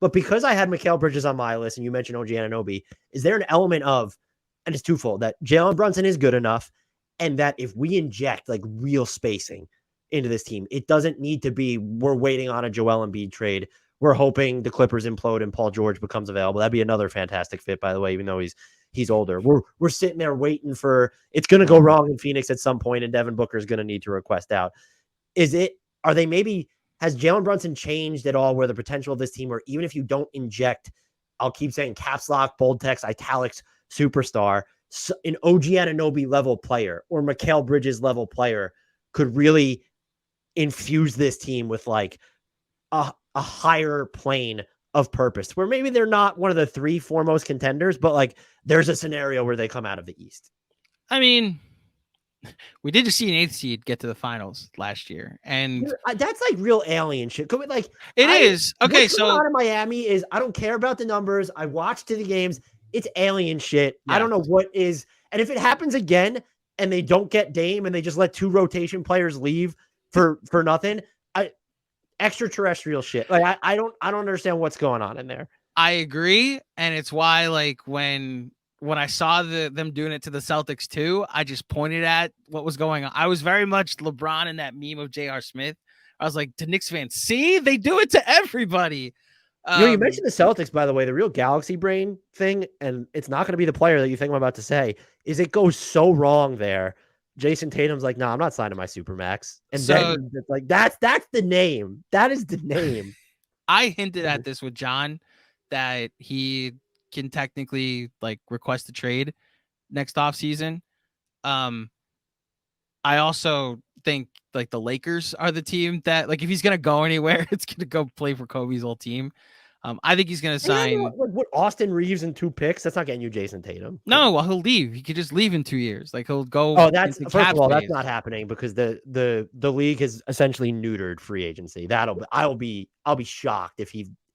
But because I had Mikal Bridges on my list and you mentioned OG Anunoby, is there an element of, and it's twofold, that Jalen Brunson is good enough and that if we inject like real spacing into this team, it doesn't need to be we're waiting on a Joel Embiid trade. We're hoping the Clippers implode and Paul George becomes available. That'd be another fantastic fit, by the way, even though he's older. We're sitting there waiting for it's going to go wrong in Phoenix at some point, and Devin Booker is going to need to request out. Are they maybe, has Jalen Brunson changed at all where the potential of this team, or even if you don't inject, I'll keep saying caps lock, bold text, italics, superstar, an OG Anunoby level player or Mikal Bridges level player could really infuse this team with like a higher plane of purpose where maybe they're not one of the 3 foremost contenders, but like there's a scenario where they come out of the East. I mean, we did just see an 8th seed get to the finals last year, and that's like real alien shit. Could we, like it is okay. What's going on in Miami is I don't care about the numbers. I watched the games. It's alien shit. Yeah. I don't know what is, and if it happens again and they don't get Dame and they just let 2 rotation players leave for nothing, extraterrestrial shit. Like I don't understand what's going on in there. I agree, and it's why like when I saw them doing it to the Celtics too, I just pointed at what was going on. I was very much LeBron in that meme of J.R. Smith. I was like, to Knicks fans, see, they do it to everybody. You mentioned the Celtics, by the way, the real galaxy brain thing, and it's not going to be the player that you think I'm about to say, is it goes so wrong there. Jayson Tatum's like, no, I'm not signing my Supermax. And so, then it's like, that's the name. That is the name. I hinted at this with John that he can technically like request a trade next offseason. I also think like the Lakers are the team that like if he's gonna go anywhere, it's gonna go play for Kobe's old team. I think he's gonna sign what Austin Reeves and 2 picks. That's not getting you Jayson Tatum. No, well, he'll leave. He could just leave in 2 years. Like he'll go. Oh, that's first of all, that's not happening because the league has essentially neutered free agency. I'll be shocked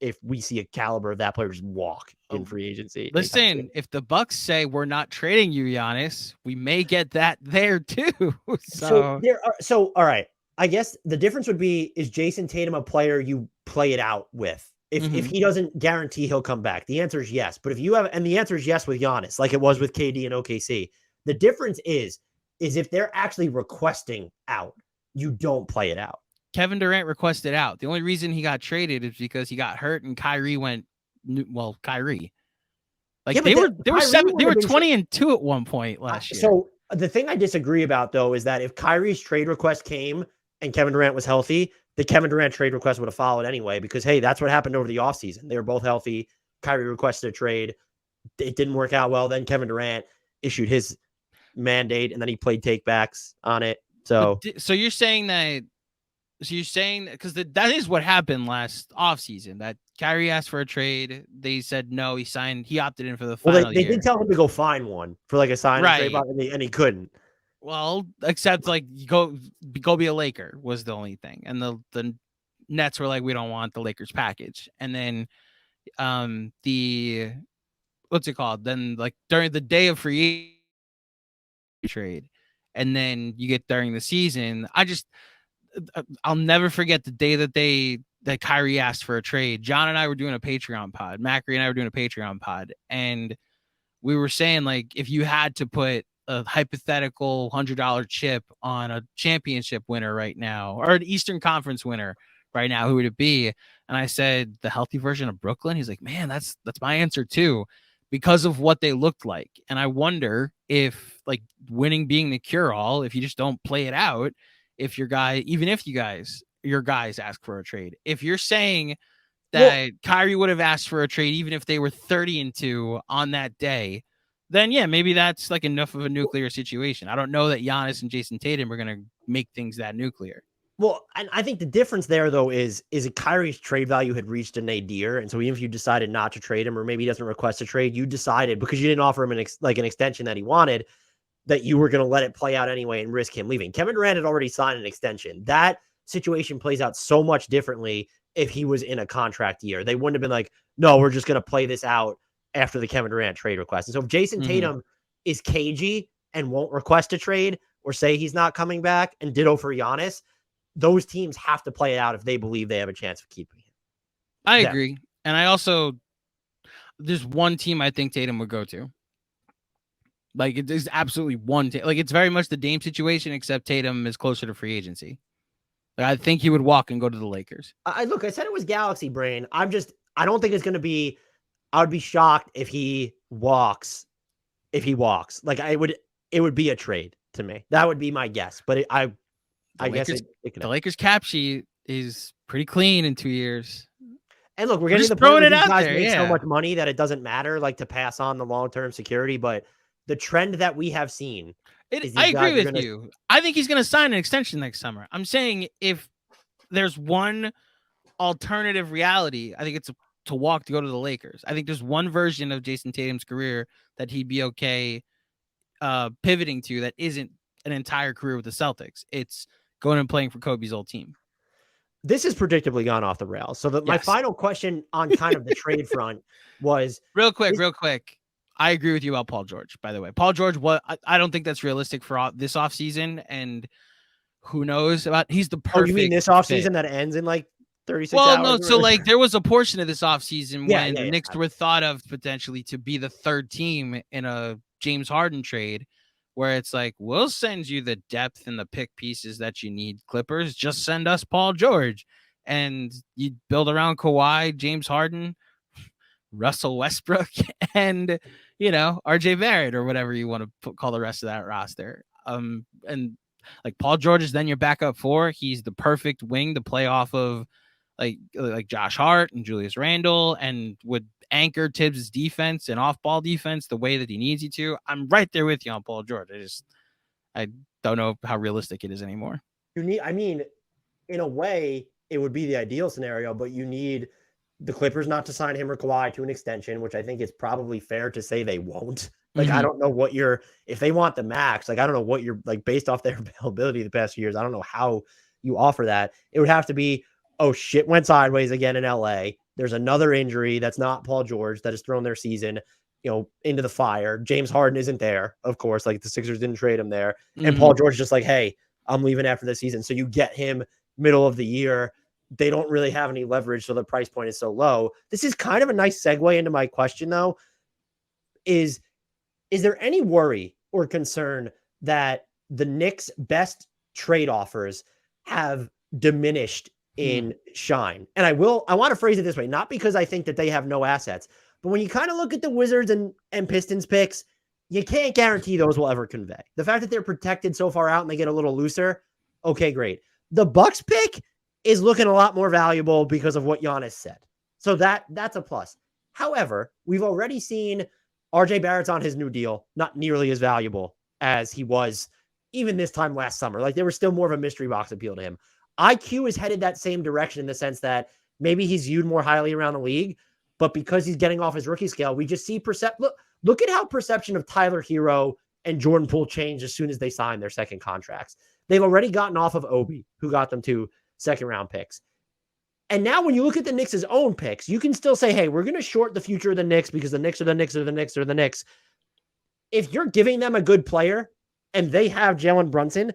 if we see a caliber of that player just walk in free agency. Listen, if the Bucks say we're not trading you, Giannis, we may get that there too. So all right. I guess the difference would be, is Jayson Tatum a player you play it out with? If he doesn't guarantee he'll come back, the answer is yes. But if you have, and the answer is yes with Giannis, like it was with KD and OKC. The difference is if they're actually requesting out, you don't play it out. Kevin Durant requested out. The only reason he got traded is because he got hurt and Kyrie went. Well, Kyrie, like they were 20-2 at one point last year. So the thing I disagree about though is that if Kyrie's trade request came and Kevin Durant was healthy, the Kevin Durant trade request would have followed anyway, because, hey, that's what happened over the offseason. They were both healthy. Kyrie requested a trade. It didn't work out well. Then Kevin Durant issued his mandate, and then he played takebacks on it. So you're saying that – because that is what happened last offseason, that Kyrie asked for a trade. They said no. He opted in for the final they did tell him to go find one for like a sign and trade, and he couldn't. Well, except like go be a Laker was the only thing, and the Nets were like, we don't want the Lakers package. And then the what's it called? Then like during the day of free trade, and then you get during the season. I'll never forget the day that Kyrie asked for a trade. John and I were doing a Patreon pod. Macri and I were doing a Patreon pod, and we were saying like if you had to put a hypothetical $100 chip on a championship winner right now, or an Eastern Conference winner right now, who would it be? And I said the healthy version of Brooklyn. He's like, man, that's my answer too, because of what they looked like. And I wonder if like winning being the cure all, if you just don't play it out, if your guys ask for a trade, if you're saying that Kyrie would have asked for a trade, even if they were 30-2 on that day, then yeah, maybe that's like enough of a nuclear situation. I don't know that Giannis and Jayson Tatum are going to make things that nuclear. Well, and I think the difference there though is Kyrie's trade value had reached a nadir, and so even if you decided not to trade him, or maybe he doesn't request a trade, you decided because you didn't offer him an extension that he wanted, that you were going to let it play out anyway and risk him leaving. Kevin Durant had already signed an extension. That situation plays out so much differently if he was in a contract year. They wouldn't have been like, no, we're just going to play this out after the Kevin Durant trade request. And so if Jayson Tatum is cagey and won't request a trade or say he's not coming back, and ditto for Giannis, those teams have to play it out if they believe they have a chance of keeping him. I agree. And I also, there's one team I think Tatum would go to. Like, it is absolutely one team. Like, it's very much the Dame situation, except Tatum is closer to free agency. Like, I think he would walk and go to the Lakers. I said it was Galaxy brain. I don't think it's going to be, I would be shocked if he walks. Like, it would be a trade to me. That would be my guess. But I guess it could. The Lakers cap sheet is pretty clean in 2 years. And look, we're getting to the point where these guys make so much money that it doesn't matter, like, to pass on the long-term security. But the trend that we have seen, I agree with you. I think he's going to sign an extension next summer. I'm saying if there's one alternative reality, I think it's to walk to go to the Lakers. I think there's one version of Jayson Tatum's career that he'd be okay pivoting to that isn't an entire career with the Celtics. It's going and playing for Kobe's old team. This has predictably gone off the rails. So my final question on kind of the trade front was real quick. I agree with you about Paul George, by the way. Paul George, I don't think that's realistic for this offseason. And who knows about, he's the perfect. Oh, you mean this offseason that ends in like 36 hours? Well, no. So like there was a portion of this offseason when the Knicks were thought of potentially to be the third team in a James Harden trade, where it's like, we'll send you the depth and the pick pieces that you need, Clippers. Just send us Paul George. And you build around Kawhi, James Harden, Russell Westbrook, and, RJ Barrett or whatever you want to call the rest of that roster. And like Paul George is then your backup four. He's the perfect wing to play off of like Josh Hart and Julius Randle, and would anchor Tibbs' defense and off-ball defense the way that he needs you to. I'm right there with you on Paul George. I don't know how realistic it is anymore. In a way, it would be the ideal scenario, but you need the Clippers not to sign him or Kawhi to an extension, which I think it's probably fair to say they won't. Like, I don't know if they want the max, like, I don't know what you're like based off their availability the past few years. I don't know how you offer that. It would have to be, oh, shit went sideways again in LA. There's another injury that's not Paul George that has thrown their season, into the fire. James Harden isn't there, of course. Like, the Sixers didn't trade him there. And Paul George is just like, hey, I'm leaving after this season. So you get him middle of the year. They don't really have any leverage, so the price point is so low. This is kind of a nice segue into my question, though. Is there any worry or concern that the Knicks' best trade offers have diminished in shine? And I want to phrase it this way, not because I think that they have no assets, but when you kind of look at the Wizards and Pistons picks, you can't guarantee those will ever convey. The fact that they're protected so far out and they get a little looser, okay, great. The Bucks pick is looking a lot more valuable because of what Giannis said. So that's a plus. However, we've already seen RJ Barrett's on his new deal, not nearly as valuable as he was even this time last summer. Like, there was still more of a mystery box appeal to him. IQ is headed that same direction in the sense that maybe he's viewed more highly around the league, but because he's getting off his rookie scale, we just see look at how perception of Tyler Hero and Jordan Poole changed as soon as they signed their second contracts. They've already gotten off of Obi, who got them 2 second-round picks. And now when you look at the Knicks' own picks, you can still say, hey, we're going to short the future of the Knicks because the Knicks are the Knicks are the Knicks are the Knicks. If you're giving them a good player and they have Jalen Brunson,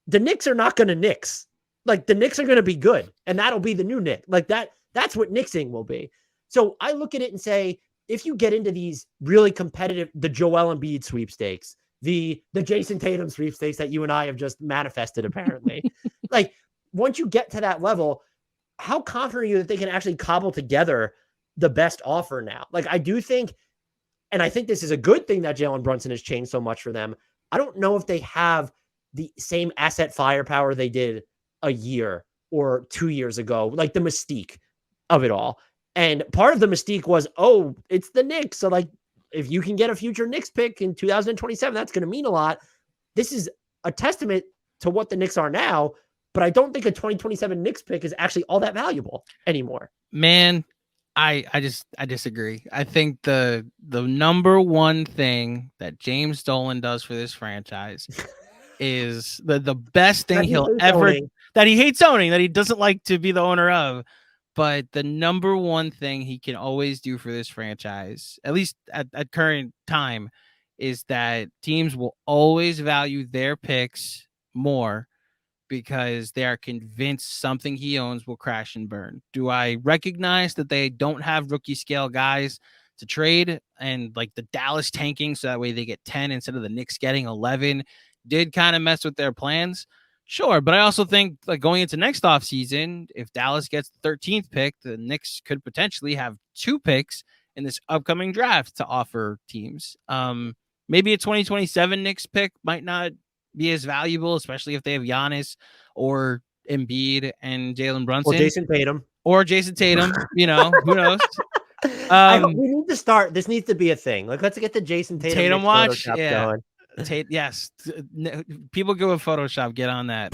the Knicks are not going to Knicks. Like, the Knicks are going to be good, and that'll be the new Knick. Like, that's what Knicksing will be. So I look at it and say, if you get into these really competitive, the Joel Embiid sweepstakes, the Jayson Tatum sweepstakes that you and I have just manifested, apparently, like, once you get to that level, how confident are you that they can actually cobble together the best offer now? Like, I do think, and I think this is a good thing that Jalen Brunson has changed so much for them. I don't know if they have the same asset firepower they did a year or 2 years ago, like the mystique of it all. And part of the mystique was, oh, it's the Knicks. So, like, if you can get a future Knicks pick in 2027, that's going to mean a lot. This is a testament to what the Knicks are now, but I don't think a 2027 Knicks pick is actually all that valuable anymore. Man, I disagree. I think the number one thing that James Dolan does for this franchise is the best thing that he hates owning, that he doesn't like to be the owner of. But the number one thing he can always do for this franchise, at least at current time, is that teams will always value their picks more because they are convinced something he owns will crash and burn. Do I recognize that they don't have rookie scale guys to trade, and like the Dallas tanking so that way they get 10 instead of the Knicks getting 11 did kind of mess with their plans? Sure, but I also think like going into next offseason, if Dallas gets the 13th pick, the Knicks could potentially have 2 picks in this upcoming draft to offer teams. Maybe a 2027 Knicks pick might not be as valuable, especially if they have Giannis or Embiid and Jalen Brunson. Or Jayson Tatum. Or Jayson Tatum, who knows? We need to start. This needs to be a thing. Like, let's get the Jayson Tatum watch. Photoshop going. Yes. People go with Photoshop. Get on that.